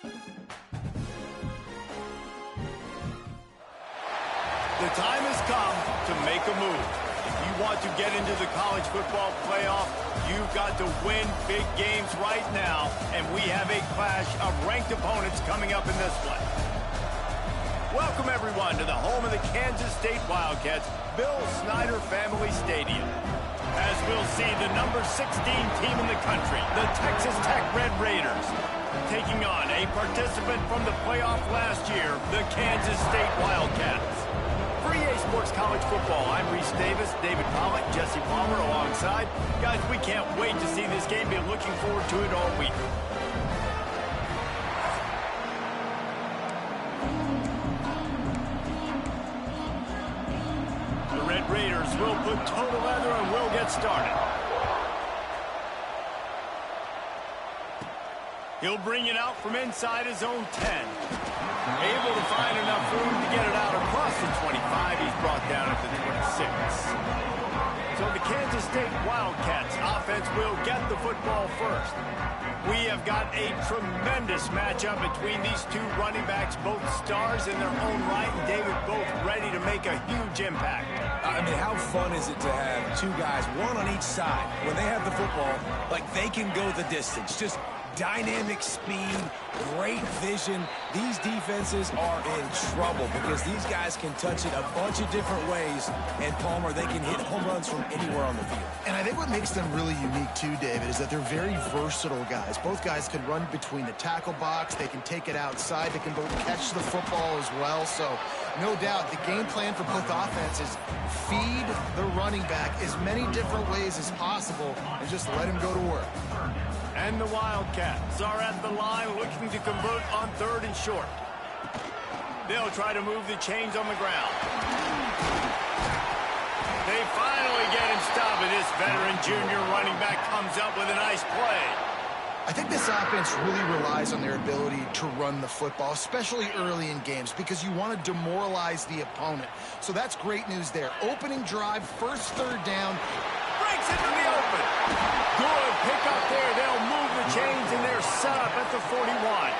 The time has come to make a move. If you want to get into the college football playoff, you've got to win big games right now, and we have a clash of ranked opponents coming up in this one. Welcome, everyone, to the home of the Kansas State Wildcats, Bill Snyder Family Stadium. As we'll see, the number 16 team in the country, the Texas Tech Red Raiders, taking on a participant from the playoff last year, the Kansas State Wildcats. For EA Sports College Football, I'm Reese Davis, David Pollock, Jesse Palmer alongside. Guys, we can't wait to see this game. Been looking forward to it all week. The Red Raiders will put total leather and will get started. He'll bring it out from inside his own 10. Able to find enough room to get it out across the 25. He's brought down at the 26. So the Kansas State Wildcats offense will get the football first. We have got a tremendous matchup between these two running backs, both stars in their own right, and David, both ready to make a huge impact. I mean, how fun is it to have two guys, one on each side, when they have the football, like they can go the distance. Just dynamic speed, great vision. These defenses are in trouble because these guys can touch it a bunch of different ways, and Palmer, they can hit home runs from anywhere on the field. And I think what makes them really unique too, David, is that they're very versatile guys. Both guys can run between the tackle box, they can take it outside, they can both catch the football as well. So no doubt the game plan for both offenses, feed the running back as many different ways as possible and just let him go to work. And the Wildcats are at the line looking to convert on 3rd and short. They'll try to move the chains on the ground. They finally get him stopped, and this veteran junior running back comes up with a nice play. I think this offense really relies on their ability to run the football, especially early in games, because you want to demoralize the opponent. So that's great news there. Opening drive, first 3rd down. Breaks into the open. Good pick up there. They'll move the chains, and they're set up at the 41.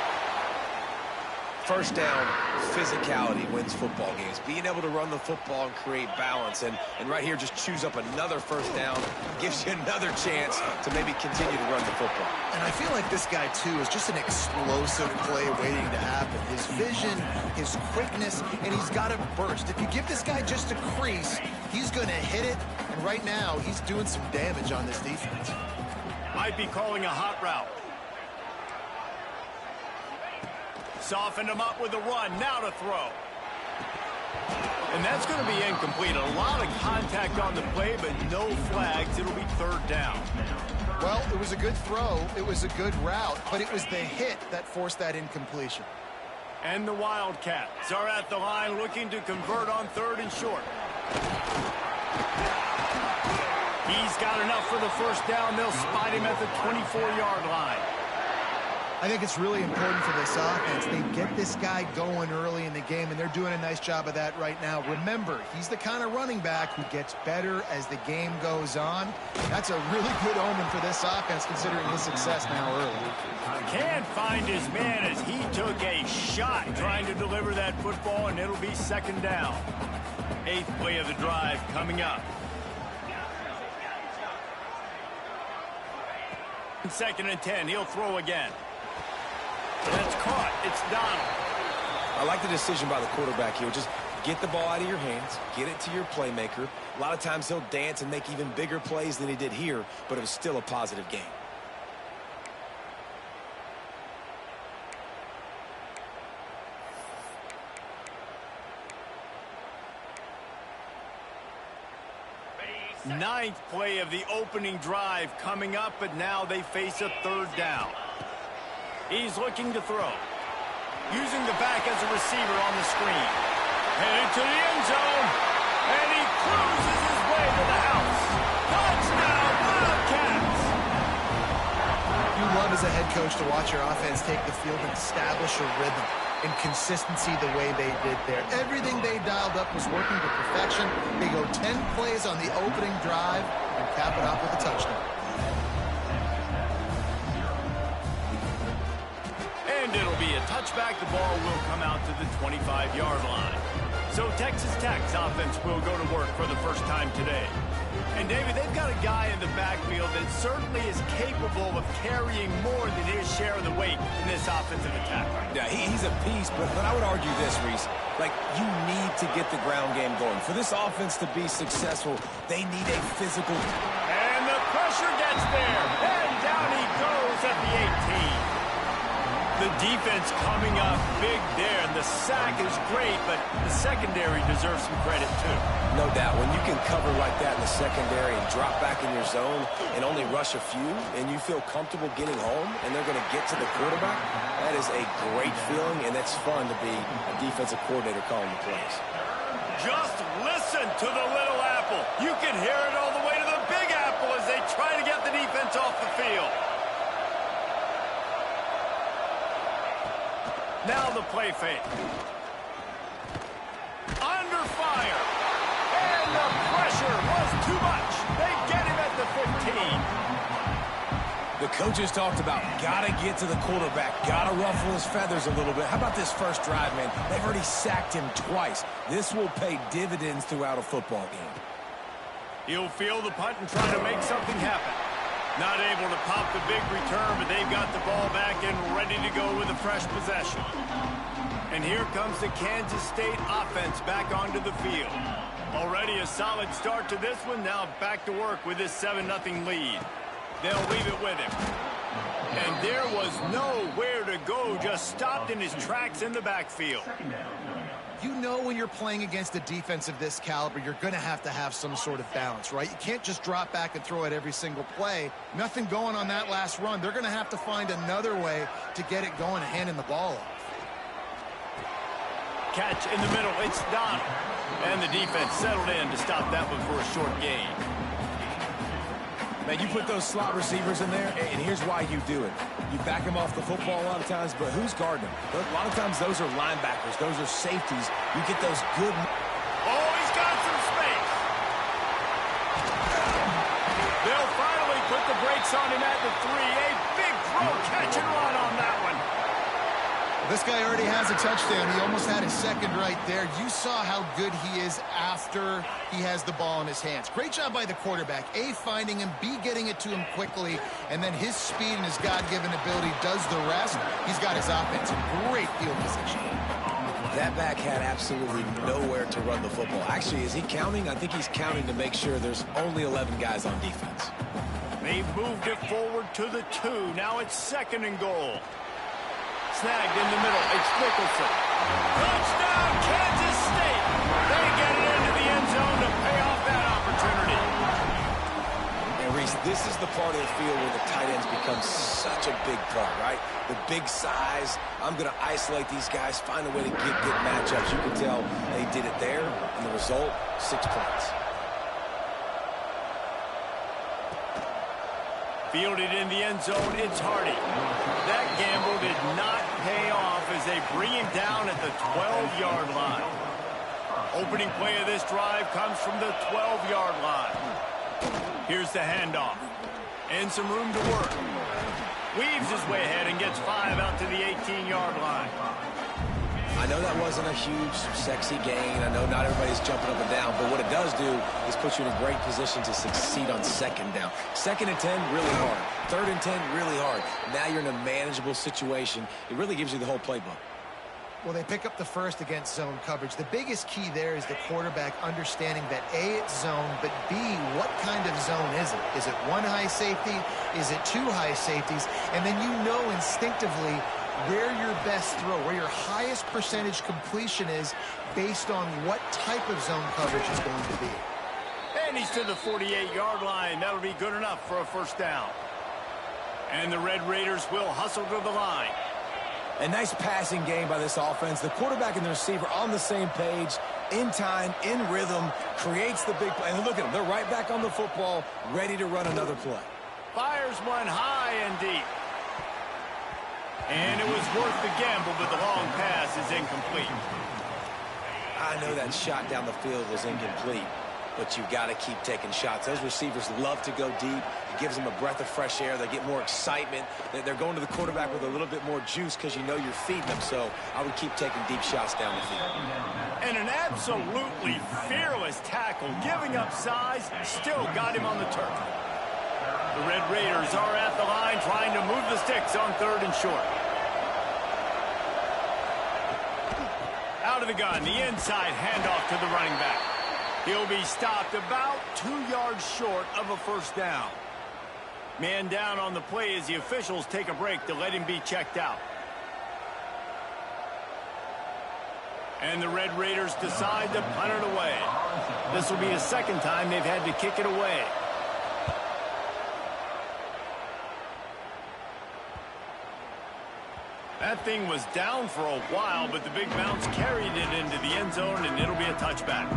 First down, physicality wins football games. Being able to run the football and create balance. And right here, just choose up another first down. Gives you another chance to maybe continue to run the football. And I feel like this guy, too, is just an explosive play waiting to happen. His vision, his quickness, and he's got a burst. If you give this guy just a crease, he's going to hit it. And right now, he's doing some damage on this defense. Might be calling a hot route. Softened him up with a run. Now to throw. And that's going to be incomplete. A lot of contact on the play, but no flags. It'll be 3rd down. Well, it was a good throw. It was a good route, but it was the hit that forced that incompletion. And the Wildcats are at the line looking to convert on 3rd and short. He's got enough for the first down. They'll spot him at the 24-yard line. I think it's really important for this offense. They get this guy going early in the game, and they're doing a nice job of that right now. Remember, he's the kind of running back who gets better as the game goes on. That's a really good omen for this offense, considering his success now early. Can't find his man as he took a shot trying to deliver that football, and it'll be 2nd down. 8th play of the drive coming up. 2nd and 10. He'll throw again. That's caught. It's Donald. I like the decision by the quarterback here. Just get the ball out of your hands, get it to your playmaker. A lot of times he'll dance and make even bigger plays than he did here, but it was still a positive game. Ninth play of the opening drive coming up, but now they face a 3rd down. He's looking to throw. Using the back as a receiver on the screen. Headed to the end zone. And he cruises his way to the house. Touchdown, Wildcats! You love as a head coach to watch your offense take the field and establish a rhythm and consistency the way they did there. Everything they dialed up was working to perfection. They go 10 plays on the opening drive and cap it off with a touchdown. And And it'll be a touchback. The ball will come out to the 25-yard line. So Texas Tech's offense will go to work for the first time today. And, David, they've got a guy in the backfield that certainly is capable of carrying more than his share of the weight in this offensive attack. Yeah, he's a piece, but I would argue this, Reese. Like, you need to get the ground game going. For this offense to be successful, they need a physical... And the pressure gets there. And down he goes at the 18. The defense coming up big there, and the sack is great, but the secondary deserves some credit, too. No doubt. When you can cover like that in the secondary and drop back in your zone and only rush a few, and you feel comfortable getting home, and they're going to get to the quarterback, that is a great feeling, and it's fun to be a defensive coordinator calling the plays. Just listen to the little apple. You can hear it all the way to the big apple as they try to get the defense off the field. Now the play fake. Under fire. And the pressure was too much. They get him at the 15. The coaches talked about gotta get to the quarterback, gotta ruffle his feathers a little bit. How about this first drive, man? They've already sacked him twice. This will pay dividends throughout a football game. He'll field the punt and try to make something happen. Not able to pop the big return, but they've got the ball back and ready to go with a fresh possession. And here comes the Kansas State offense back onto the field. Already a solid start to this one. Now back to work with this 7-0 lead. They'll leave it with him. And there was nowhere to go, just stopped in his tracks in the backfield. You know when you're playing against a defense of this caliber, you're going to have some sort of balance, right? You can't just drop back and throw it every single play. Nothing going on that last run. They're going to have to find another way to get it going and handing the ball off. Catch in the middle. It's Donald. And the defense settled in to stop that one for a short gain. Man, you put those slot receivers in there, and here's why you do it. You back them off the football a lot of times, but who's guarding them? A lot of times those are linebackers. Those are safeties. You get those good... Oh, he's got some space. They'll finally put the brakes on him at the 3. A big throw, catch and run on that one. This guy already has a touchdown. He almost had his second right there. You saw how good he is after he has the ball in his hands. Great job by the quarterback. A, finding him, B, getting it to him quickly, and then his speed and his God-given ability does the rest. He's got his offense in great field position. That back had absolutely nowhere to run the football. Actually, is he counting? I think he's counting to make sure there's only 11 guys on defense. They've moved it forward to the 2. Now it's 2nd and goal. Snagged in the middle. It's Nicholson. Touchdown, Kansas State. They get it into the end zone to pay off that opportunity. And Reese, this is the part of the field where the tight ends become such a big part, right? The big size. I'm going to isolate these guys, find a way to get good matchups. You can tell they did it there, and the result, 6 points. Fielded in the end zone, it's Hardy. That gamble did not pay off as they bring him down at the 12-yard line. Opening play of this drive comes from the 12-yard line. Here's the handoff. And some room to work. Weaves his way ahead and gets 5 out to the 18-yard line. I know that wasn't a huge, sexy gain. I know not everybody's jumping up and down, but what it does do is put you in a great position to succeed on 2nd down. 2nd and 10, really hard. 3rd and 10, really hard. Now you're in a manageable situation. It really gives you the whole playbook. Well, they pick up the first against zone coverage. The biggest key there is the quarterback understanding that A, it's zone, but B, what kind of zone is it? Is it 1 high safety? Is it 2 high safeties? And then you know instinctively where your best throw, where your highest percentage completion is based on what type of zone coverage is going to be. And he's to the 48-yard line. That'll be good enough for a first down. And the Red Raiders will hustle to the line. A nice passing game by this offense. The quarterback and the receiver on the same page, in time, in rhythm, creates the big play. And look at them. They're right back on the football, ready to run another play. Fires one high and deep. And it was worth the gamble, but the long pass is incomplete. I know that shot down the field was incomplete. but you've got to keep taking shots. Those receivers love to go deep. It gives them a breath of fresh air. They get more excitement. They're going to the quarterback with a little bit more juice because you know you're feeding them. So I would keep taking deep shots down the field. And an absolutely fearless tackle, giving up size, still got him on the turf. The Red Raiders are at the line trying to move the sticks on 3rd and short. Out of the gun, the inside handoff to the running back. He'll be stopped about 2 yards short of a first down. Man down on the play as the officials take a break to let him be checked out. And the Red Raiders decide to punt it away. This will be the second time they've had to kick it away. That thing was down for a while, but the big bounce carried it into the end zone, and it'll be a touchback.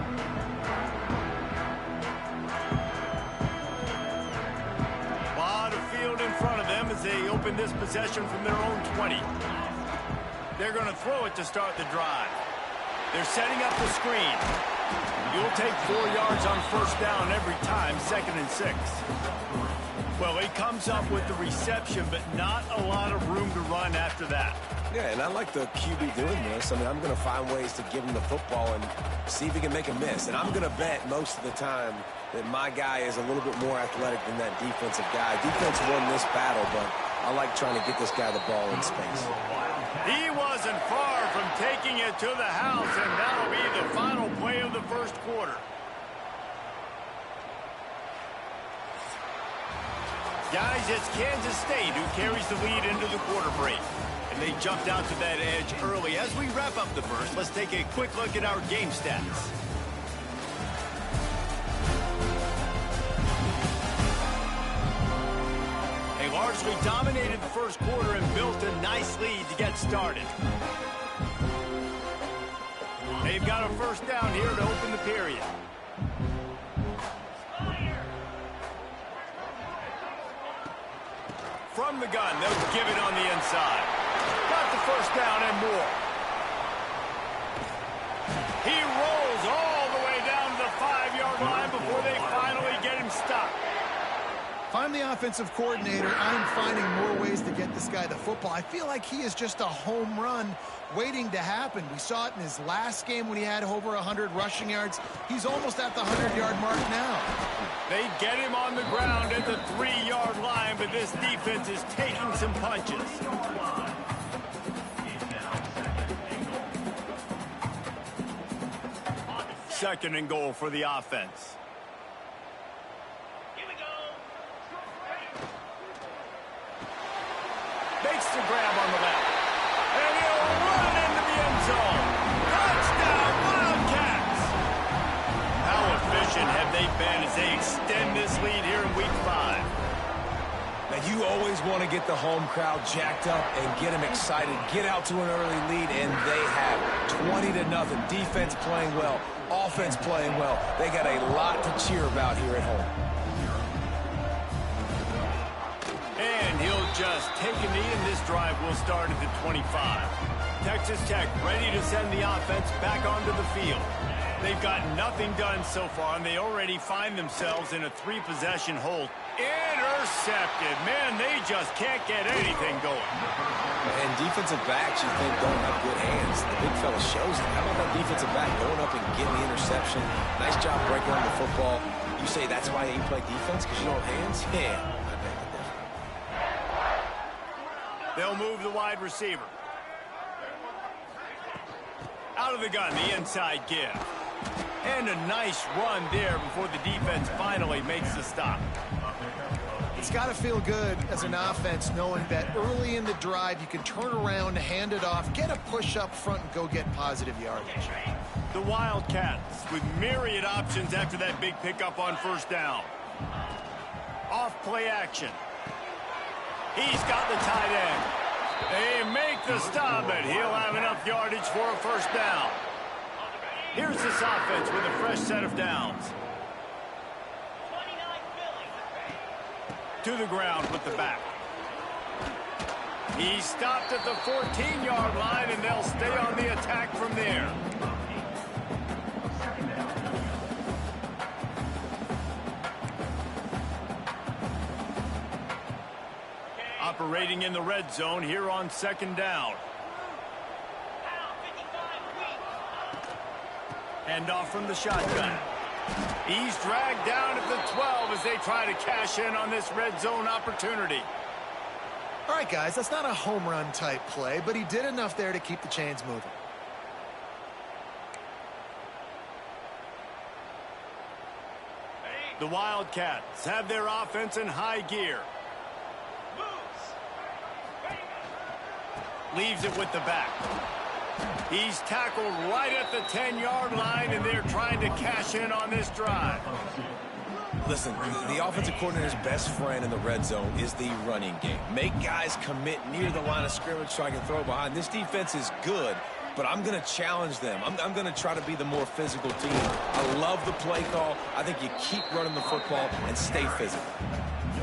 A lot of field in front of them as they open this possession from their own 20. They're going to throw it to start the drive. They're setting up the screen. You'll take 4 yards on first down every time, 2nd and 6. Well, he comes up with the reception, but not a lot of room to run after that. Yeah, and I like the QB doing this. I mean, I'm going to find ways to give him the football and see if he can make a miss. And I'm going to bet most of the time that my guy is a little bit more athletic than that defensive guy. Defense won this battle, but I like trying to get this guy the ball in space. He wasn't far from taking it to the house, and that'll be the final play of the first quarter. Guys, it's Kansas State who carries the lead into the quarter break. And they jumped out to that edge early. As we wrap up the first, let's take a quick look at our game stats. They largely dominated the first quarter and built a nice lead to get started. They've got a first down here to open the period. From the gun, they'll give it on the inside. Got the first down and more. He rolls all the way down to the 5-yard line before they finally get him stopped. If I'm the offensive coordinator, I'm finding more ways to get this guy the football. I feel like he is just a home run waiting to happen. We saw it in his last game when he had over 100 rushing yards. He's almost at the 100-yard mark now. They get him on the ground at the 3-yard line, but this defense is taking some punches. Second and goal for the offense. Here we go. Makes the grab on the left. And he'll run into the end zone. Touchdown, Wildcats! How efficient have they been as they extend this lead here in Week 5? Now, you always want to get the home crowd jacked up and get them excited, get out to an early lead, and they have 20-0. Defense playing well, offense playing well. They got a lot to cheer about here at home. And he'll just take a knee, and this drive will start at the 25. Texas Tech ready to send the offense back onto the field. They've got nothing done so far, and they already find themselves in a 3-possession hold. Intercepted. Man, they just can't get anything going. And defensive backs, you think, don't have good hands. The big fella shows it. How about that defensive back going up and getting the interception? Nice job breaking on the football. You say that's why you play defense, because you don't have hands? Yeah, I beg to differ. They'll move the wide receiver. Out of the gun, the inside give. And a nice run there before the defense finally makes the stop. It's got to feel good as an offense knowing that early in the drive you can turn around, hand it off, get a push up front, and go get positive yardage. The Wildcats with myriad options after that big pickup on first down. Off play action. He's got the tight end. They make the stop, but he'll have enough yardage for a first down. Here's this offense with a fresh set of downs. To the ground with the back. He stopped at the 14-yard line, and they'll stay on the attack from there. operating in the red zone here on second down. Hand off from the shotgun. He's dragged down at the 12 as they try to cash in on this red zone opportunity. All right, guys, that's not a home run type play, but he did enough there to keep the chains moving. The Wildcats have their offense in high gear. Leaves it with the back. He's tackled right at the 10-yard line, and they're trying to cash in on this drive. Listen, the offensive coordinator's best friend in the red zone is the running game. Make guys commit near the line of scrimmage so I can throw behind. This defense is good, but I'm going to challenge them. I'm going to try to be the more physical team. I love the play call. I think you keep running the football and stay physical.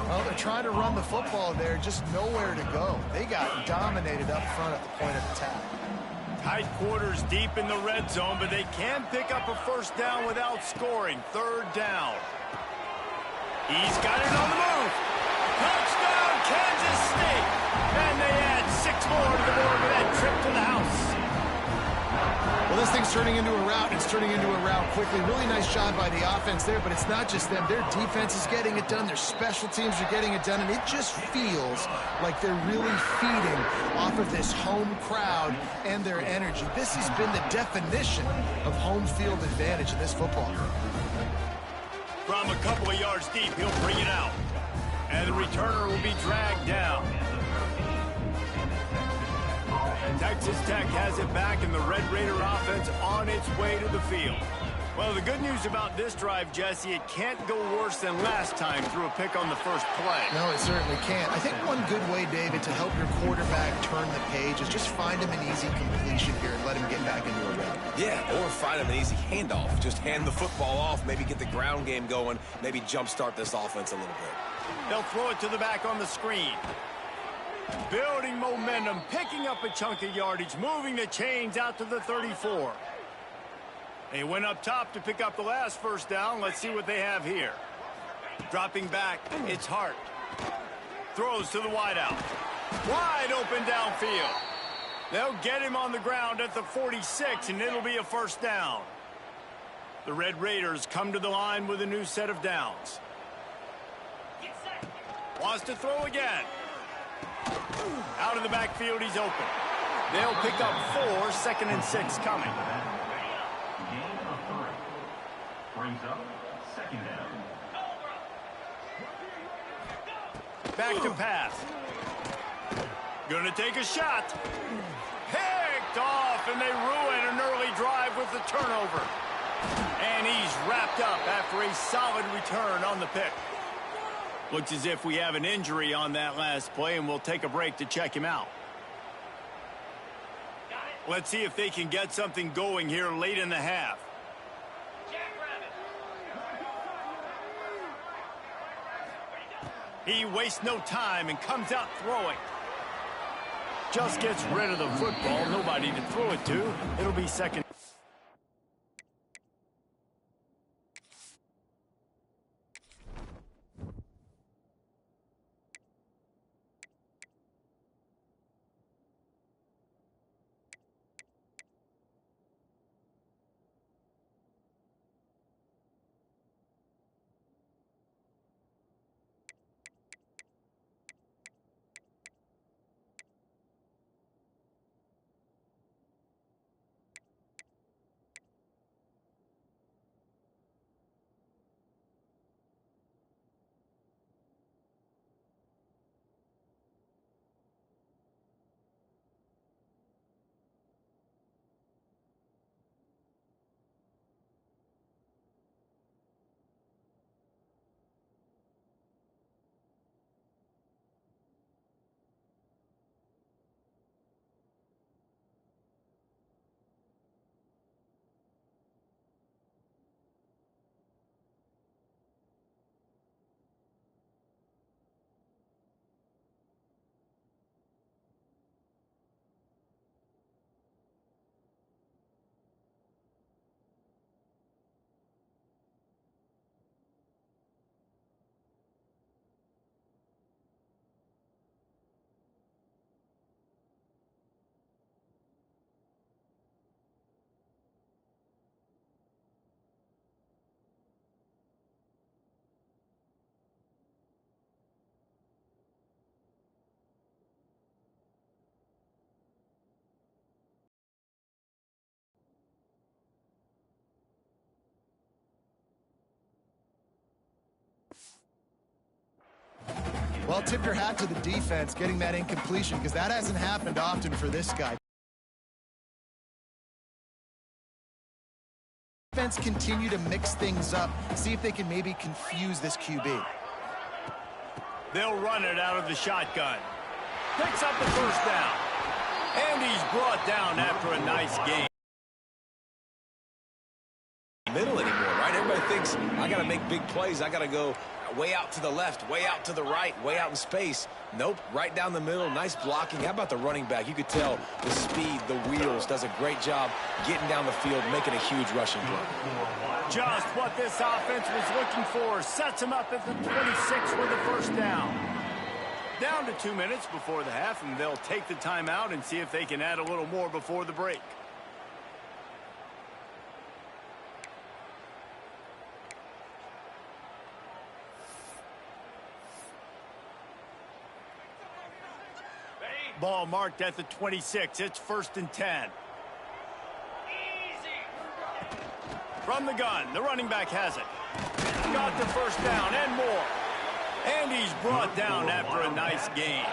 Well, they're trying to run the football there, just nowhere to go. They got dominated up front at the point of attack. Tight quarters deep in the red zone, but they can pick up a first down without scoring. Third down. He's got it on the move. Touchdown, Kansas State. And they add 6 more to the board with that trip to the house. Well, this thing's turning into a rout, and it's turning into a rout quickly. Really nice job by the offense there, but it's not just them. Their defense is getting it done. Their special teams are getting it done, and it just feels like they're really feeding off of this home crowd and their energy. This has been the definition of home field advantage in this football game. From a couple of yards deep, he'll bring it out. And the returner will be dragged down. Texas Tech has it back, and the Red Raider offense on its way to the field. Well, the good news about this drive, Jesse, it can't go worse than last time through a pick on the first play. No, it certainly can't. I think one good way, David, to help your quarterback turn the page is just find him an easy completion here and let him get back into a rhythm. Yeah, or find him an easy handoff. Just hand the football off, maybe get the ground game going, maybe jumpstart this offense a little bit. They'll throw it to the back on the screen. Building momentum, picking up a chunk of yardage, moving the chains out to the 34. They went up top to pick up the last first down. Let's see what they have here. Dropping back, it's Hart. Throws to the wideout. Wide open downfield. They'll get him on the ground at the 46, and it'll be a first down. The Red Raiders come to the line with a new set of downs. Wants to throw again. Out of the backfield, he's open. They'll pick up 4, 2nd and 6 coming. Brings up 2nd down. Back to pass. Gonna take a shot. Picked off, and they ruin an early drive with the turnover. And he's wrapped up after a solid return on the pick. Looks as if we have an injury on that last play, and we'll take a break to check him out. Let's see if they can get something going here late in the half. He wastes no time and comes out throwing. Just gets rid of the football. Nobody to throw it to. It'll be second. Well, tip your hat to the defense getting that incompletion, because that hasn't happened often for this guy. Defense continue to mix things up, see if they can maybe confuse this QB. They'll run it out of the shotgun. Picks up the first down. And he's brought down after a nice game. Middle anymore, right? Everybody thinks, I got to make big plays. I got to go way out to the left, way out to the right, way out in space. Nope, right down the middle. Nice blocking. How about the running back? You could tell the speed, the wheels, does a great job getting down the field, making a huge rushing play. Just what this offense was looking for. Sets him up at the 26 for the first down. Down to 2 minutes before the half, and they'll take the timeout and see if they can add a little more before the break. Ball marked at the 26. It's 1st and 10. From the gun, the running back has it. Got the first down and more. And he's brought down after a nice gain.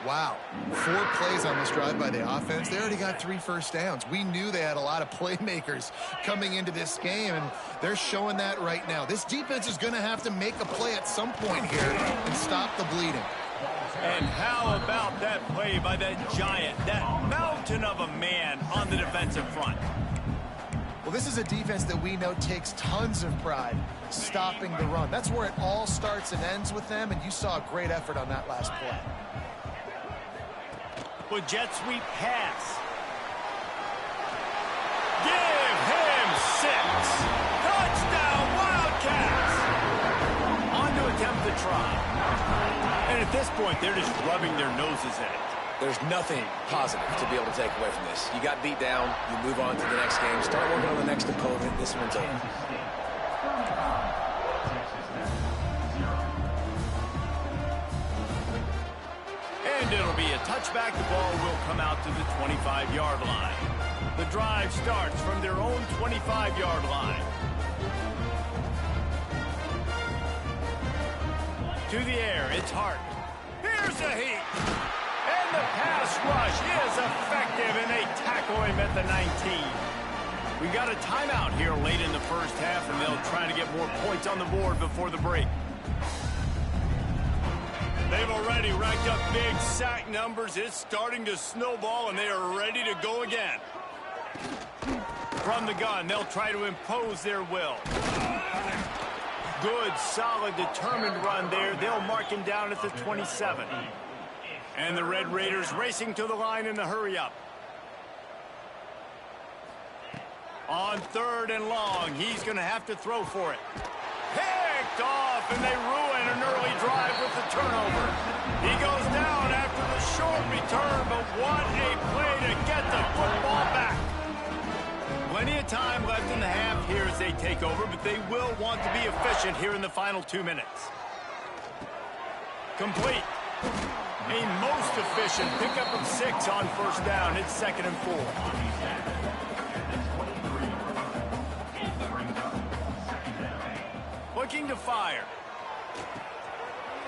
Wow, 4 plays on this drive by the offense. They already got 3 first downs. We knew they had a lot of playmakers coming into this game, and they're showing that right now. This defense is going to have to make a play at some point here and stop the bleeding. And how about that play by that giant, that mountain of a man on the defensive front? Well, this is a defense that we know takes tons of pride stopping the run. That's where it all starts and ends with them, and you saw a great effort on that last play. With jet sweep pass. Give him 6. Touchdown, Wildcats! On to attempt the try. And at this point, they're just rubbing their noses at it. There's nothing positive to be able to take away from this. You got beat down, you move on to the next game, start working on the next opponent. This one's over. And it'll be a touchback. The ball will come out to the 25-yard line. The drive starts from their own 25-yard line. To the air, it's Hart. Here's a heat. And the pass rush is effective, and they tackle him at the 19. We got a timeout here late in the first half, and they'll try to get more points on the board before the break. They've already racked up big sack numbers. It's starting to snowball, and they are ready to go again. From the gun, they'll try to impose their will. Good, solid, determined run there. They'll mark him down at the 27. And the Red Raiders racing to the line in the hurry-up. On 3rd and long, he's going to have to throw for it. Picked off, and they ruin an early drive with the turnover. He goes down after the short return, but what a play to get the football back. Plenty of time left in the half here as they take over, but they will want to be efficient here in the final 2 minutes. Complete. A most efficient pickup of 6 on first down. It's 2nd and 4. Looking to fire.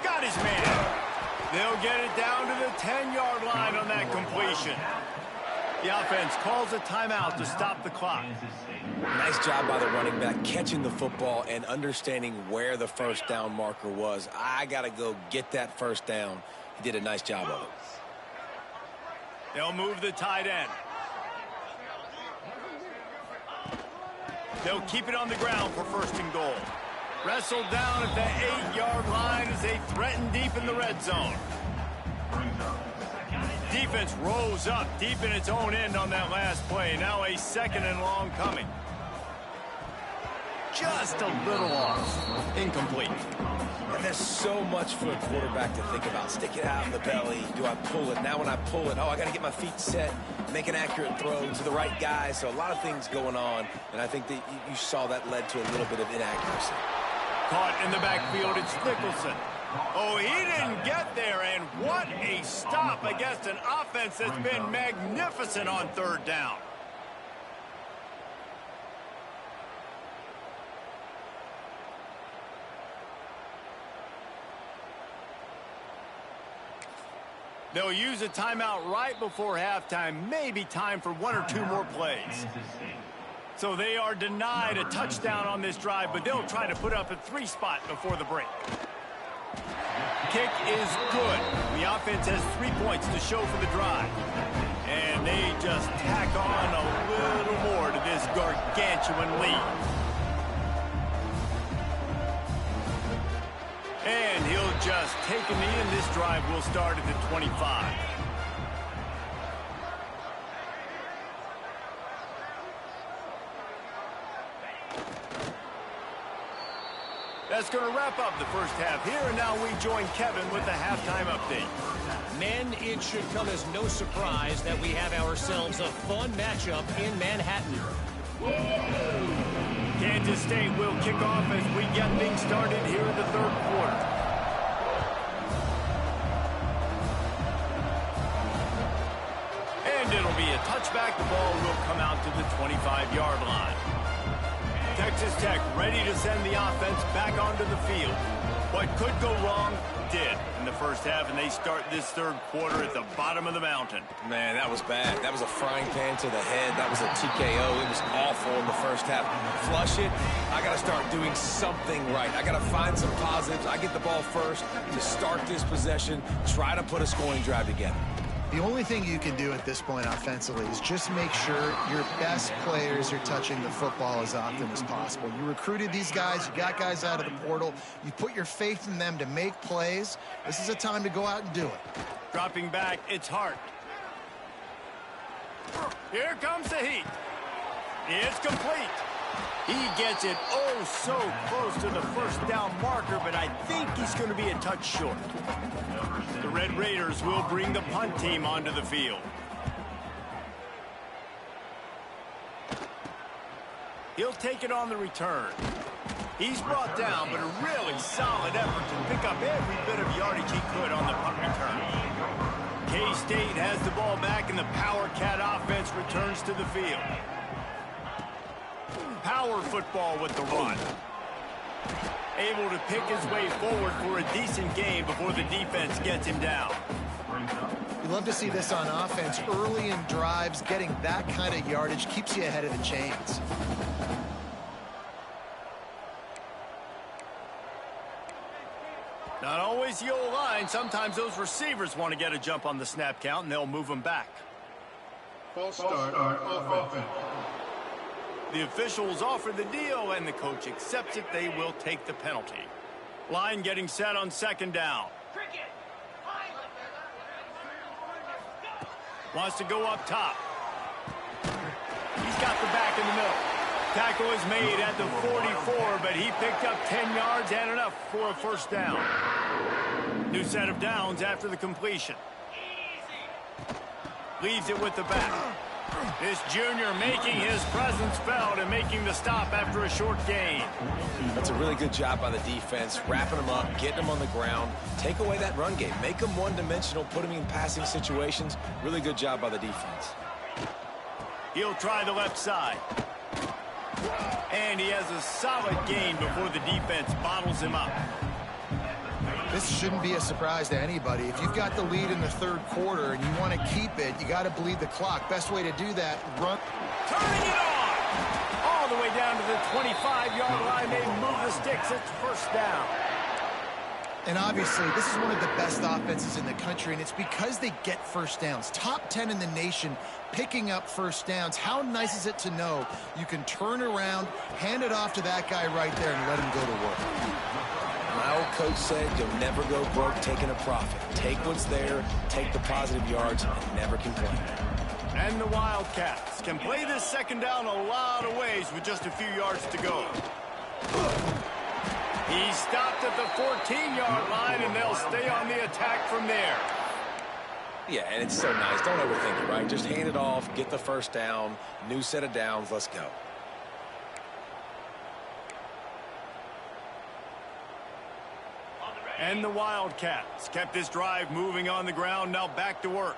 Got his man. They'll get it down to the 10-yard line on that completion. The offense calls a timeout to stop the clock. Nice job by the running back catching the football and understanding where the first down marker was. I got to go get that first down. He did a nice job of it. They'll move the tight end. They'll keep it on the ground for 1st and goal. Wrestled down at the 8-yard line as they threaten deep in the red zone. Defense rose up deep in its own end on that last play. Now a 2nd and long coming. Just a little off. Incomplete. And there's so much for a quarterback to think about. Stick it out in the belly. Do I pull it? Now when I pull it, I got to get my feet set, make an accurate throw to the right guy. So a lot of things going on, and I think that you saw that led to a little bit of inaccuracy. Caught in the backfield, it's Nicholson. Oh, he didn't get there, and what a stop against an offense that's been magnificent on 3rd down. They'll use a timeout right before halftime, maybe time for 1 or 2 more plays. So they are denied a touchdown on this drive, but they'll try to put up a 3 spot before the break. Kick is good. The offense has 3 points to show for the drive. And they just tack on a little more to this gargantuan lead. And he'll just take a knee, and this drive will start at the 25. That's going to wrap up the first half here, and now we join Kevin with the halftime update. Men, it should come as no surprise that we have ourselves a fun matchup in Manhattan. Kansas State will kick off as we get things started here in the third quarter. And it'll be a touchback. The ball will come out to the 25-yard line. Texas Tech ready to send the offense back onto the field. What could go wrong did in the first half, and they start this third quarter at the bottom of the mountain. Man, that was bad. That was a frying pan to the head. That was a TKO. It was awful in the first half. Flush it. I got to start doing something right. I got to find some positives. I get the ball first to start this possession, try to put a scoring drive together. The only thing you can do at this point offensively is just make sure your best players are touching the football as often as possible. You recruited these guys. You got guys out of the portal. You put your faith in them to make plays. This is a time to go out and do it. Dropping back, it's Hart. Here comes the heat. It's complete. He gets it oh so close to the first down marker, but I think he's going to be a touch short. The Red Raiders will bring the punt team onto the field. He'll take it on the return. He's brought down, but a really solid effort to pick up every bit of yardage he could on the punt return. K-State has the ball back, and the Power Cat offense returns to the field. Power football with the run. Able to pick his way forward for a decent gain before the defense gets him down. You love to see this on offense. Early in drives, getting that kind of yardage keeps you ahead of the chains. Not always the old line. Sometimes those receivers want to get a jump on the snap count, and they'll move them back. False start offense. The officials offer the deal, and the coach accepts it. They will take the penalty. Line getting set on second down. Wants to go up top. He's got the back in the middle. Tackle is made at the 44, but he picked up 10 yards and enough for a first down. New set of downs after the completion. Leaves it with the back. This junior making his presence felt and making the stop after a short gain. That's a really good job by the defense, wrapping them up, getting them on the ground. Take away that run game. Make them one-dimensional, put them in passing situations. Really good job by the defense. He'll try the left side. And he has a solid gain before the defense bottles him up. This shouldn't be a surprise to anybody. If you've got the lead in the third quarter and you want to keep it, you got to bleed the clock. Best way to do that, run. Turning it on! All the way down to the 25-yard line. They move the sticks. It's first down. And obviously, this is one of the best offenses in the country, and it's because they get first downs. Top 10 in the nation picking up first downs. How nice is it to know you can turn around, hand it off to that guy right there, and let him go to work. My old coach said you'll never go broke taking a profit. Take what's there, take the positive yards, and never complain. And the Wildcats can play this second down a lot of ways with just a few yards to go. He stopped at the 14-yard line, and they'll stay on the attack from there. Yeah, and it's so nice. Don't overthink it, right? Just hand it off, get the first down, new set of downs, let's go. And the Wildcats kept this drive moving on the ground, now back to work.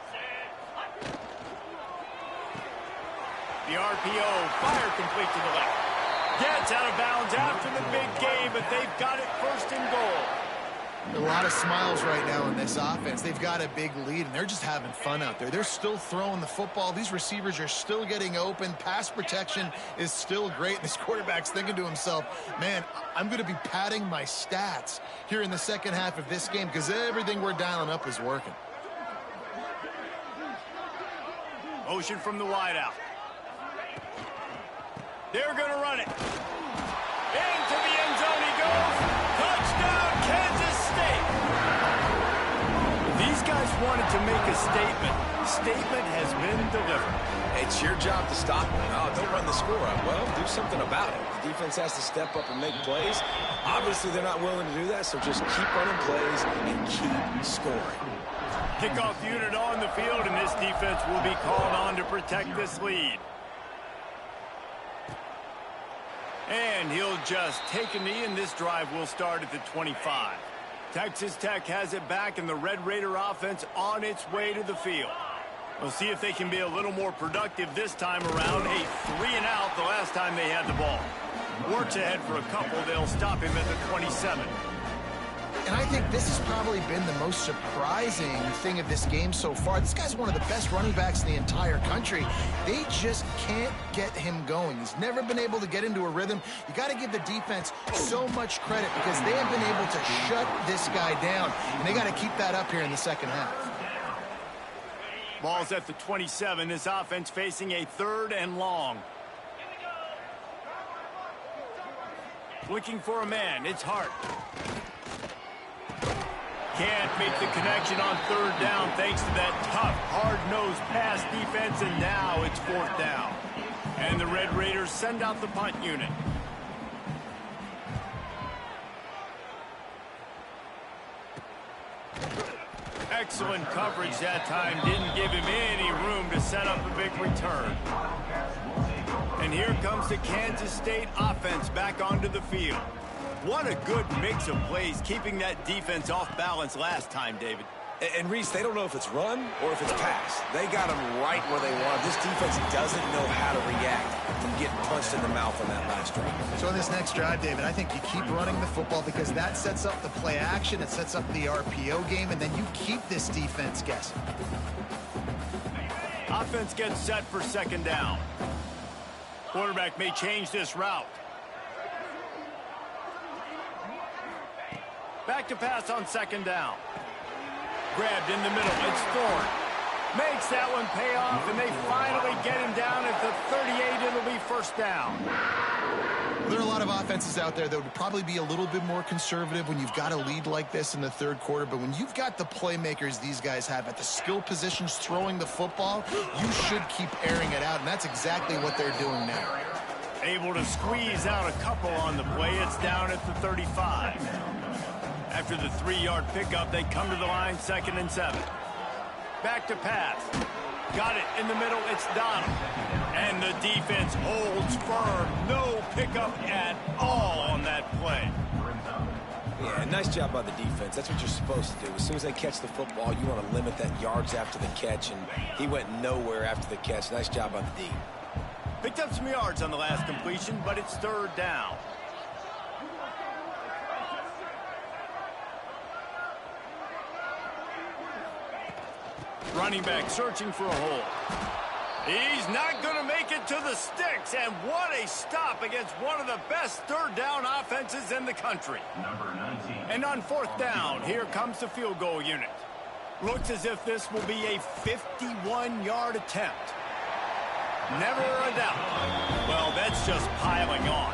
The RPO, fire complete to the left. Gets out of bounds after the big game, but they've got it first and goal. A lot of smiles right now in this offense. They've got a big lead, and they're just having fun out there. They're still throwing the football. These receivers are still getting open. Pass protection is still great. This quarterback's thinking to himself, man, I'm going to be padding my stats here in the second half of this game because everything we're dialing up is working. Motion from the wideout. They're going to run it. Into the end zone he goes. Touchdown, Kansas State. These guys wanted to make a statement. Statement has been delivered. It's your job to stop them. Oh, don't run the score up. Well, do something about it. The defense has to step up and make plays. Obviously, they're not willing to do that, so just keep running plays and keep scoring. Kickoff unit on the field, and this defense will be called on to protect this lead. And he'll just take a knee, and this drive will start at the 25. Texas Tech has it back, and the Red Raider offense on its way to the field. We'll see if they can be a little more productive this time around. A 3-and-out the last time they had the ball. Wart's ahead for a couple. They'll stop him at the 27. And I think this has probably been the most surprising thing of this game so far. This guy's one of the best running backs in the entire country. They just can't get him going. He's never been able to get into a rhythm. You got to give the defense so much credit because they have been able to shut this guy down. And they got to keep that up here in the second half. Ball's at the 27. This offense facing a 3rd and long. Looking for a man. It's Hart. Can't make the connection on 3rd down thanks to that tough, hard-nosed pass defense, and now it's 4th down. And the Red Raiders send out the punt unit. Excellent coverage that time. Didn't give him any room to set up a big return. And here comes the Kansas State offense back onto the field. What a good mix of plays, keeping that defense off balance last time, David. And Reese, they don't know if it's run or if it's pass. They got them right where they want. This defense doesn't know how to react from getting punched in the mouth on that last drive. So in this next drive, David, I think you keep running the football because that sets up the play action, it sets up the RPO game, and then you keep this defense guessing. Offense gets set for 2nd down. Quarterback may change this route. Back to pass on 2nd down. Grabbed in the middle. It's Ford. Makes that one pay off, and they finally get him down at the 38. It'll be 1st down. There are a lot of offenses out there that would probably be a little bit more conservative when you've got a lead like this in the 3rd quarter. But when you've got the playmakers these guys have at the skill positions throwing the football, you should keep airing it out, and that's exactly what they're doing now. Able to squeeze out a couple on the play. It's down at the 35. After the 3-yard pickup, they come to the line, 2nd and 7. Back to pass. Got it in the middle. It's Donald. And the defense holds firm. No pickup at all on that play. Yeah, nice job by the defense. That's what you're supposed to do. As soon as they catch the football, you want to limit that yards after the catch, and he went nowhere after the catch. Nice job by the D. Picked up some yards on the last completion, but it's 3rd down. Running back searching for a hole. He's not going to make it to the sticks, and what a stop against one of the best 3rd down offenses in the country. Number 19. And on 4th down, here comes the field goal unit. Looks as if this will be a 51-yard attempt. Never a doubt. Well, that's just piling on.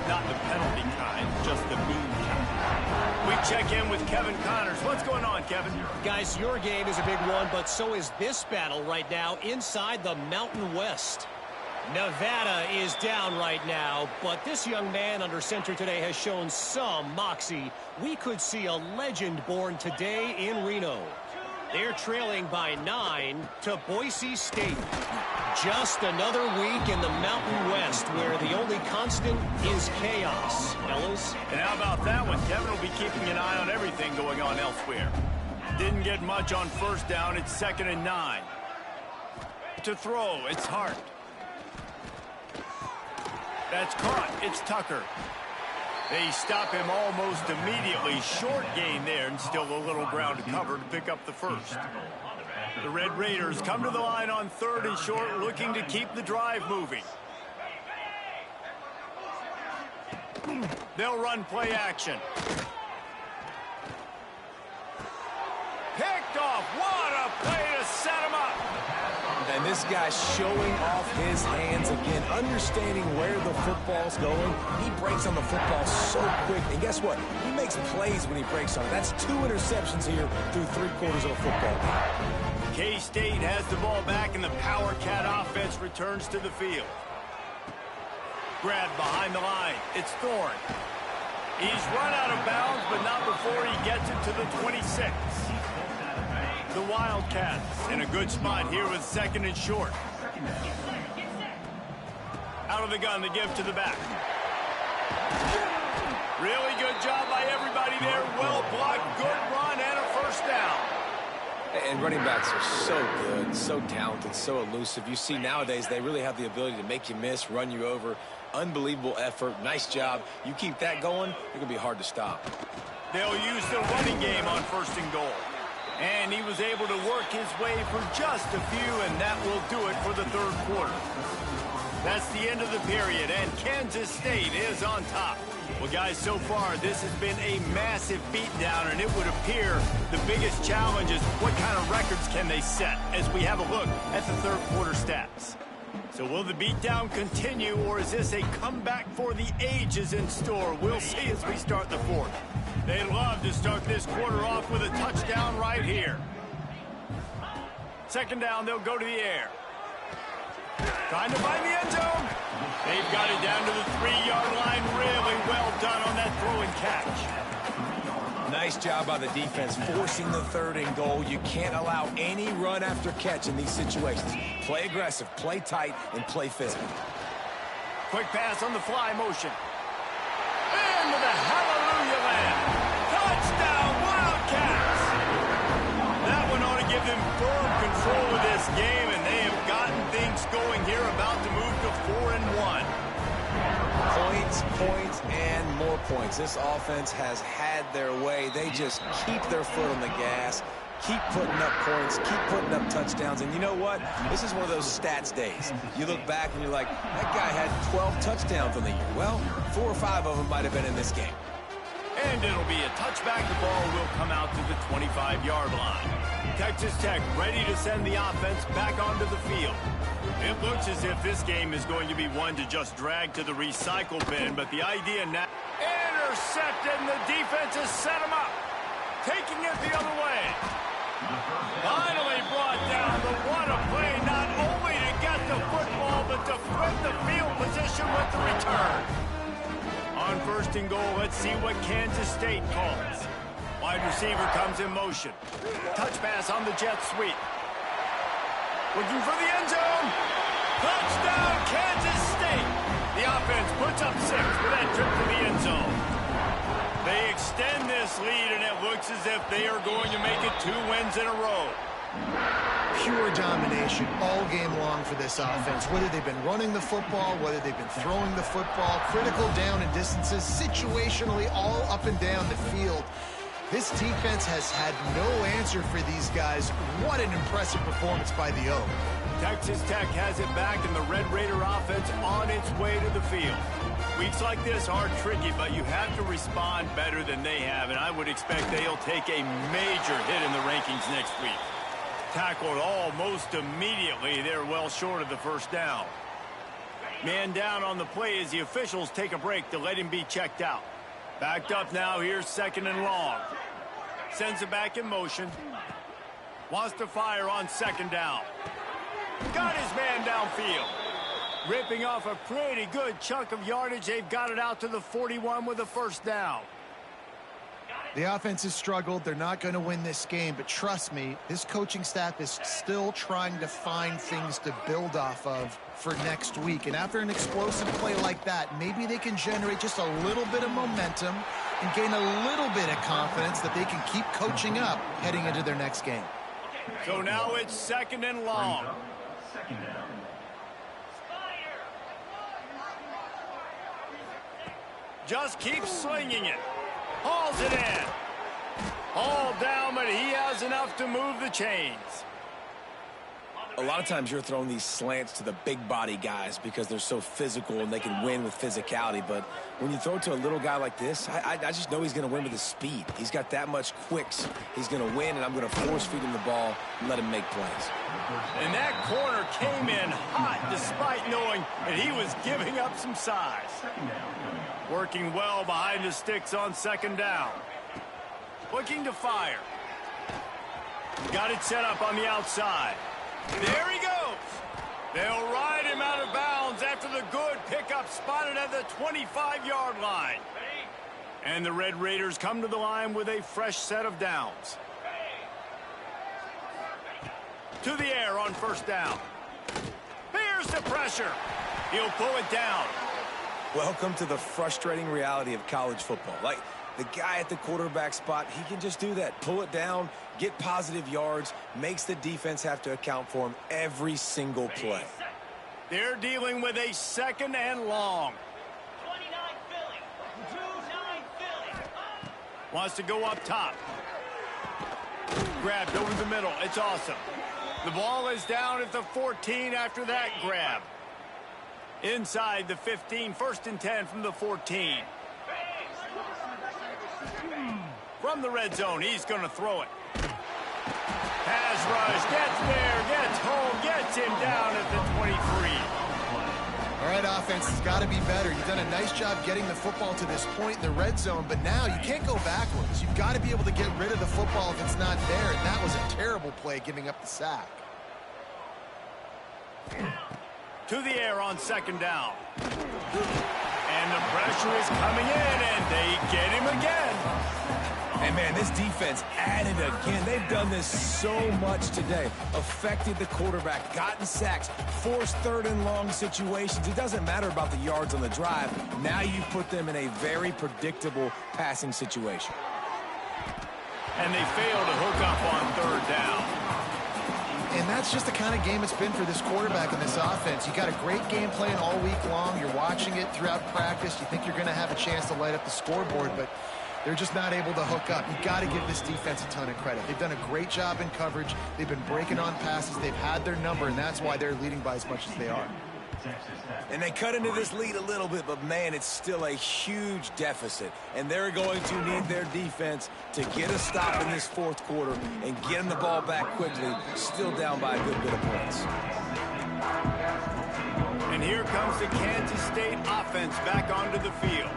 Not the penalty kind, just the mean kind. We check in with Kevin Connors. What's going on, Kevin? Guys, your game is a big one, but so is this battle right now inside the Mountain West. Nevada is down right now, but this young man under center today has shown some moxie. We could see a legend born today in Reno. They're trailing by 9 to Boise State. Just another week in the Mountain West where the only constant is chaos, fellas. And how about that one? Kevin will be keeping an eye on everything going on elsewhere. Didn't get much on 1st down. It's 2nd and 9. To throw, it's Hart. That's caught. It's Tucker. They stop him almost immediately. Short gain there, and still a little ground to cover to pick up the first. The Red Raiders come to the line on 3rd and short, looking to keep the drive moving. They'll run play action. Picked off. What a play to set him up. And this guy's showing off his hands again, understanding where the football's going. He breaks on the football so quick. And guess what? He makes plays when he breaks on it. That's 2 interceptions here through 3/4 of a football game. K-State has the ball back, and the Power Cat offense returns to the field. Grab behind the line. It's Thorne. He's run out of bounds, but not before he gets it to the 26. The Wildcats in a good spot here with 2nd and short. Out of the gun, the give to the back. Really good job by everybody there. Well blocked, good run, and a first down. And running backs are so good, so talented, so elusive. You see nowadays they really have the ability to make you miss, run you over. Unbelievable effort. Nice job. You keep that going, you're going to be hard to stop. They'll use the running game on 1st and goal. And he was able to work his way for just a few, and that will do it for the 3rd quarter. That's the end of the period, and Kansas State is on top. Well, guys, so far, this has been a massive beatdown, and it would appear the biggest challenge is what kind of records can they set as we have a look at the 3rd quarter stats. So will the beatdown continue, or is this a comeback for the ages in store? We'll see as we start the 4th. They'd love to start this quarter off with a touchdown right here. 2nd down, they'll go to the air. Trying to find the end zone. They've got it down to the 3-yard line. Really well done on that throw and catch. Nice job by the defense, forcing the 3rd and goal. You can't allow any run after catch in these situations. Play aggressive, play tight, and play physical. Quick pass on the fly motion. Into the hallelujah land. Touchdown, Wildcats! That one ought to give them firm control of this game, and they have gotten things going here, about to move to 4-1. Points, points, and more points. This offense has had their way. They just keep their foot on the gas, keep putting up points, keep putting up touchdowns. And you know what? This is one of those stats days. You look back and you're like, that guy had 12 touchdowns on the year. Well, 4 or 5 of them might have been in this game. And it'll be a touchback. The ball will come out to the 25-yard line. Texas Tech ready to send the offense back onto the field. It looks as if this game is going to be one to just drag to the recycle bin, but the idea now... Intercepted, and the defense has set him up. Taking it the other way. Finally brought down, but what a play, not only to get the football, but to flip the field position with the return. On 1st and goal, let's see what Kansas State calls. Wide receiver comes in motion. Touch pass on the jet sweep. Looking for the end zone. Touchdown, Kansas State. The offense puts up 6 with that trip to the end zone. They extend this lead, and it looks as if they are going to make it 2 wins in a row. Pure domination all game long for this offense. Whether they've been running the football, whether they've been throwing the football, critical down and distances, situationally all up and down the field. This defense has had no answer for these guys. What an impressive performance by the Oak. Texas Tech has it back, and the Red Raider offense on its way to the field. Weeks like this are tricky, but you have to respond better than they have, and I would expect they'll take a major hit in the rankings next week. Tackled almost immediately. They're well short of the 1st down. Man down on the play as the officials take a break to let him be checked out. Backed up now. Here's 2nd and long. Sends it back in motion. Wants to fire on 2nd down. Got his man downfield. Ripping off a pretty good chunk of yardage. They've got it out to the 41 with a 1st down. The offense has struggled. They're not going to win this game, but trust me, this coaching staff is still trying to find things to build off of for next week. And after an explosive play like that, maybe they can generate just a little bit of momentum and gain a little bit of confidence that they can keep coaching up heading into their next game. So now it's 2nd and long. Just keeps slinging it. Hauls it in. Hauled down, but he has enough to move the chains. A lot of times you're throwing these slants to the big body guys because they're so physical and they can win with physicality. But when you throw it to a little guy like this, I just know he's going to win with his speed. He's got that much quicks. He's going to win, and I'm going to force feed him the ball and let him make plays. And that corner came in hot despite knowing that he was giving up some size. Working well behind the sticks on second down. Looking to fire. Got it set up on the outside. There he goes. They'll ride him out of bounds after the good pickup spotted at the 25-yard line. And the Red Raiders come to the line with a fresh set of downs. To the air on first down. Here's the pressure. He'll pull it down. Welcome to the frustrating reality of college football. Like, the guy at the quarterback spot, he can just do that. Pull it down, get positive yards, makes the defense have to account for him every single play. They're dealing with a second and long. 29 Philly. 29 Philly. Wants to go up top. Grabbed over the middle. It's awesome. The ball is down at the 14 after that grab. Inside the 15, 1st and 10 from the 14. From the red zone, he's going to throw it. Pass rush, gets there, gets home, gets him down at the 23. All right, offense has got to be better. You've done a nice job getting the football to this point in the red zone, but now you can't go backwards. You've got to be able to get rid of the football if it's not there, and that was a terrible play giving up the sack. To the air on second down. And the pressure is coming in, and they get him again. And, man, this defense added again. They've done this so much today. Affected the quarterback, gotten sacks, forced third and long situations. It doesn't matter about the yards on the drive. Now you put them in a very predictable passing situation. And they fail to hook up on third down. And that's just the kind of game it's been for this quarterback and this offense. You got a great game plan all week long. You're watching it throughout practice. You think you're going to have a chance to light up the scoreboard, but they're just not able to hook up. You got to give this defense a ton of credit. They've done a great job in coverage. They've been breaking on passes. They've had their number, and that's why they're leading by as much as they are. And they cut into this lead a little bit, but, man, it's still a huge deficit. And they're going to need their defense to get a stop in this fourth quarter and get them the ball back quickly, still down by a good bit of points. And here comes the Kansas State offense back onto the field.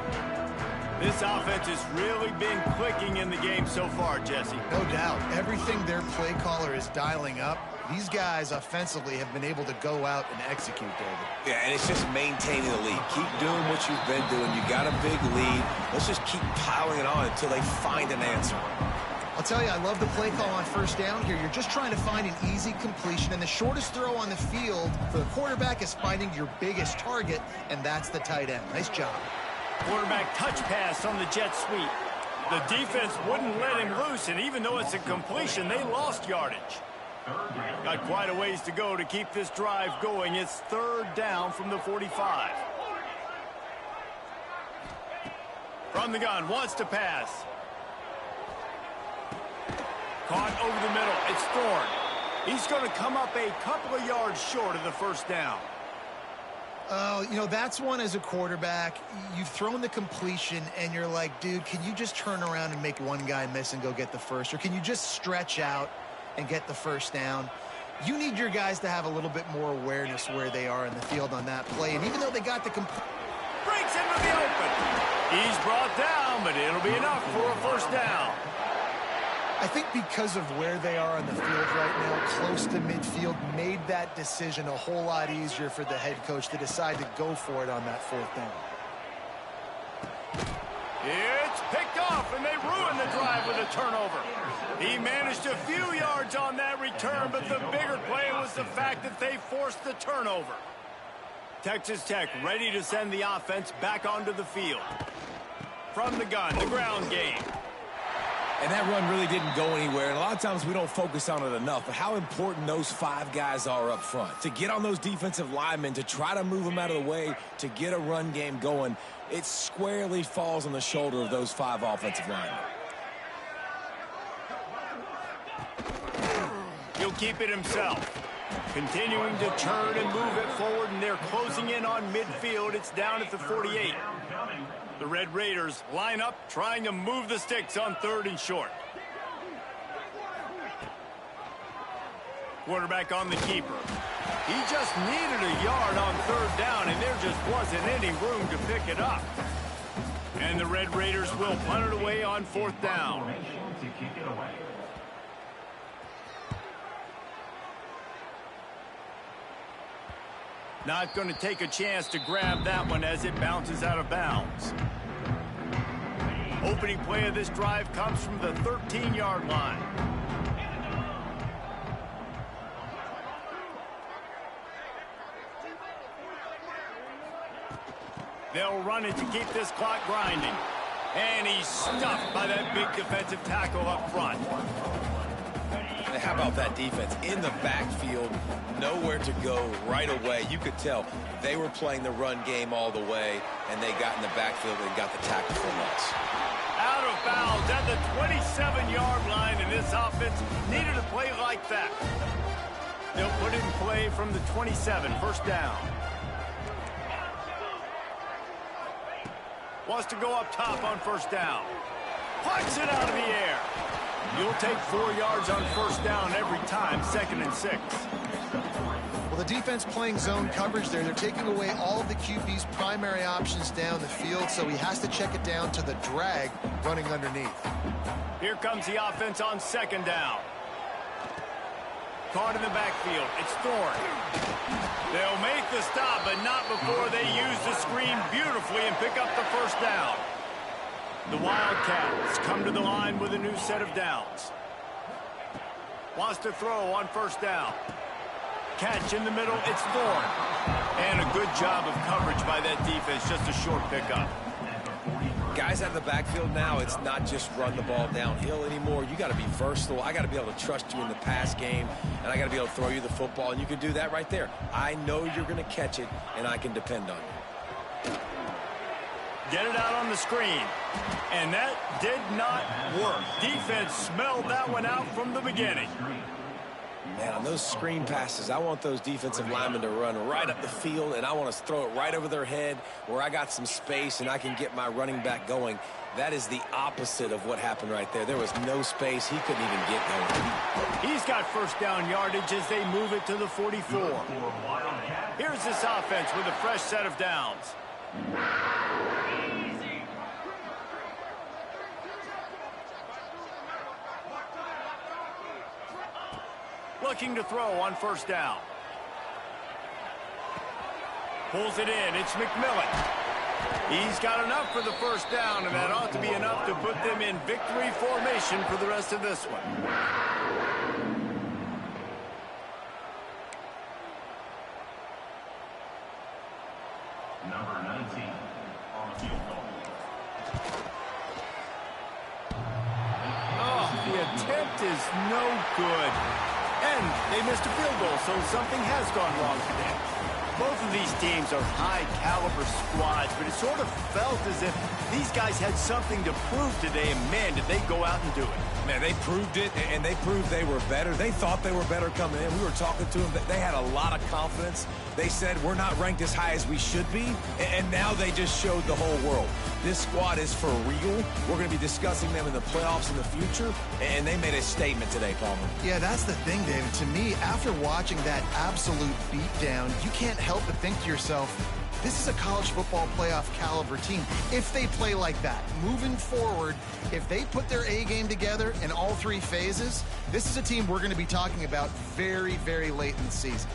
This offense has really been clicking in the game so far, Jesse. No doubt. Everything their play caller is dialing up, these guys offensively have been able to go out and execute, David. Yeah, and it's just maintaining the lead. Keep doing what you've been doing. You got a big lead. Let's just keep piling it on until they find an answer. I'll tell you, I love the play call on first down here. You're just trying to find an easy completion, and the shortest throw on the field for the quarterback is finding your biggest target, and that's the tight end. Nice job. Quarterback touch pass on the jet sweep. The defense wouldn't let him loose, and even though it's a completion, they lost yardage. Got quite a ways to go to keep this drive going. It's third down from the 45. From the gun, wants to pass. Caught over the middle. It's Thorne. He's going to come up a couple of yards short of the first down. You know, that's one as a quarterback. You've thrown the completion, and you're like, dude, can you just turn around and make one guy miss and go get the first? Or can you just stretch out and get the first down? You need your guys to have a little bit more awareness where they are in the field on that play. And even though they got the breaks into the open. He's brought down, but it'll be enough for a first down. I think because of where they are on the field right now, close to midfield, made that decision a whole lot easier for the head coach to decide to go for it on that fourth down. It's picked off, and they ruined the drive with a turnover. He managed a few yards on that return, but the bigger play was the fact that they forced the turnover. Texas Tech ready to send the offense back onto the field. From the gun, the ground game. And that run really didn't go anywhere. And a lot of times we don't focus on it enough. But how important those 5 guys are up front. To get on those defensive linemen, to try to move them out of the way, to get a run game going, it squarely falls on the shoulder of those 5 offensive linemen. He'll keep it himself. Continuing to turn and move it forward, and they're closing in on midfield. It's down at the 48. The Red Raiders line up, trying to move the sticks on 3rd and short. Quarterback on the keeper. He just needed a yard on 3rd down, and there just wasn't any room to pick it up. And the Red Raiders will punt it away on 4th down. Not going to take a chance to grab that one as it bounces out of bounds. Opening play of this drive comes from the 13-yard line. They'll run it to keep this clock grinding. And he's stuffed by that big defensive tackle up front. How about that defense in the backfield, nowhere to go right away. You could tell they were playing the run game all the way, and they got in the backfield and got the tackle for loss. Out of bounds at the 27-yard line, and this offense needed a play like that. They'll put it in play from the 27, 1st down. Wants to go up top on 1st down. Punts it out of the air. You'll take 4 yards on 1st down every time, 2nd and 6. Well, the defense playing zone coverage there. They're taking away all of the QB's primary options down the field, so he has to check it down to the drag running underneath. Here comes the offense on 2nd down. Caught in the backfield. It's Thorne. They'll make the stop, but not before they use the screen beautifully and pick up the 1st down. The Wildcats come to the line with a new set of downs. Wants to throw on 1st down. Catch in the middle, it's Thorne. And a good job of coverage by that defense, just a short pickup. Guys out of the backfield now, it's not just run the ball downhill anymore. You got to be versatile. I got to be able to trust you in the pass game, and I got to be able to throw you the football, and you can do that right there. I know you're going to catch it, and I can depend on you. Get it out on the screen. And that did not work. Defense smelled that one out from the beginning. Man, on those screen passes, I want those defensive linemen to run right up the field, and I want to throw it right over their head where I got some space and I can get my running back going. That is the opposite of what happened right there. There was no space. He couldn't even get going. He's got 1st down yardage as they move it to the 44. Here's this offense with a fresh set of downs. Looking to throw on 1st down. Pulls it in. It's McMillan. He's got enough for the 1st down, and that ought to be enough to put them in victory formation for the rest of this one. Number 19 on the field goal. Oh, the attempt is no good. And they missed a field goal, so something has gone wrong today. Both of these teams are high-caliber squads, but it sort of felt as if these guys had something to prove today, and man, did they go out and do it. Man, they proved it, and they proved they were better. They thought they were better coming in. We were talking to them. They had a lot of confidence. They said, we're not ranked as high as we should be, and now they just showed the whole world. This squad is for real. We're going to be discussing them in the playoffs in the future, and they made a statement today, Palmer. Yeah, that's the thing, David. To me, after watching that absolute beatdown, you can't help but think to yourself, this is a college football playoff caliber team. If they play like that, moving forward, if they put their A game together in all 3 phases, this is a team we're going to be talking about very, very late in the season.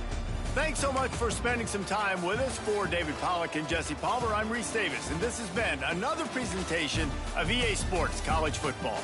Thanks so much for spending some time with us. For David Pollack and Jesse Palmer, I'm Reese Davis, and this has been another presentation of EA Sports College Football.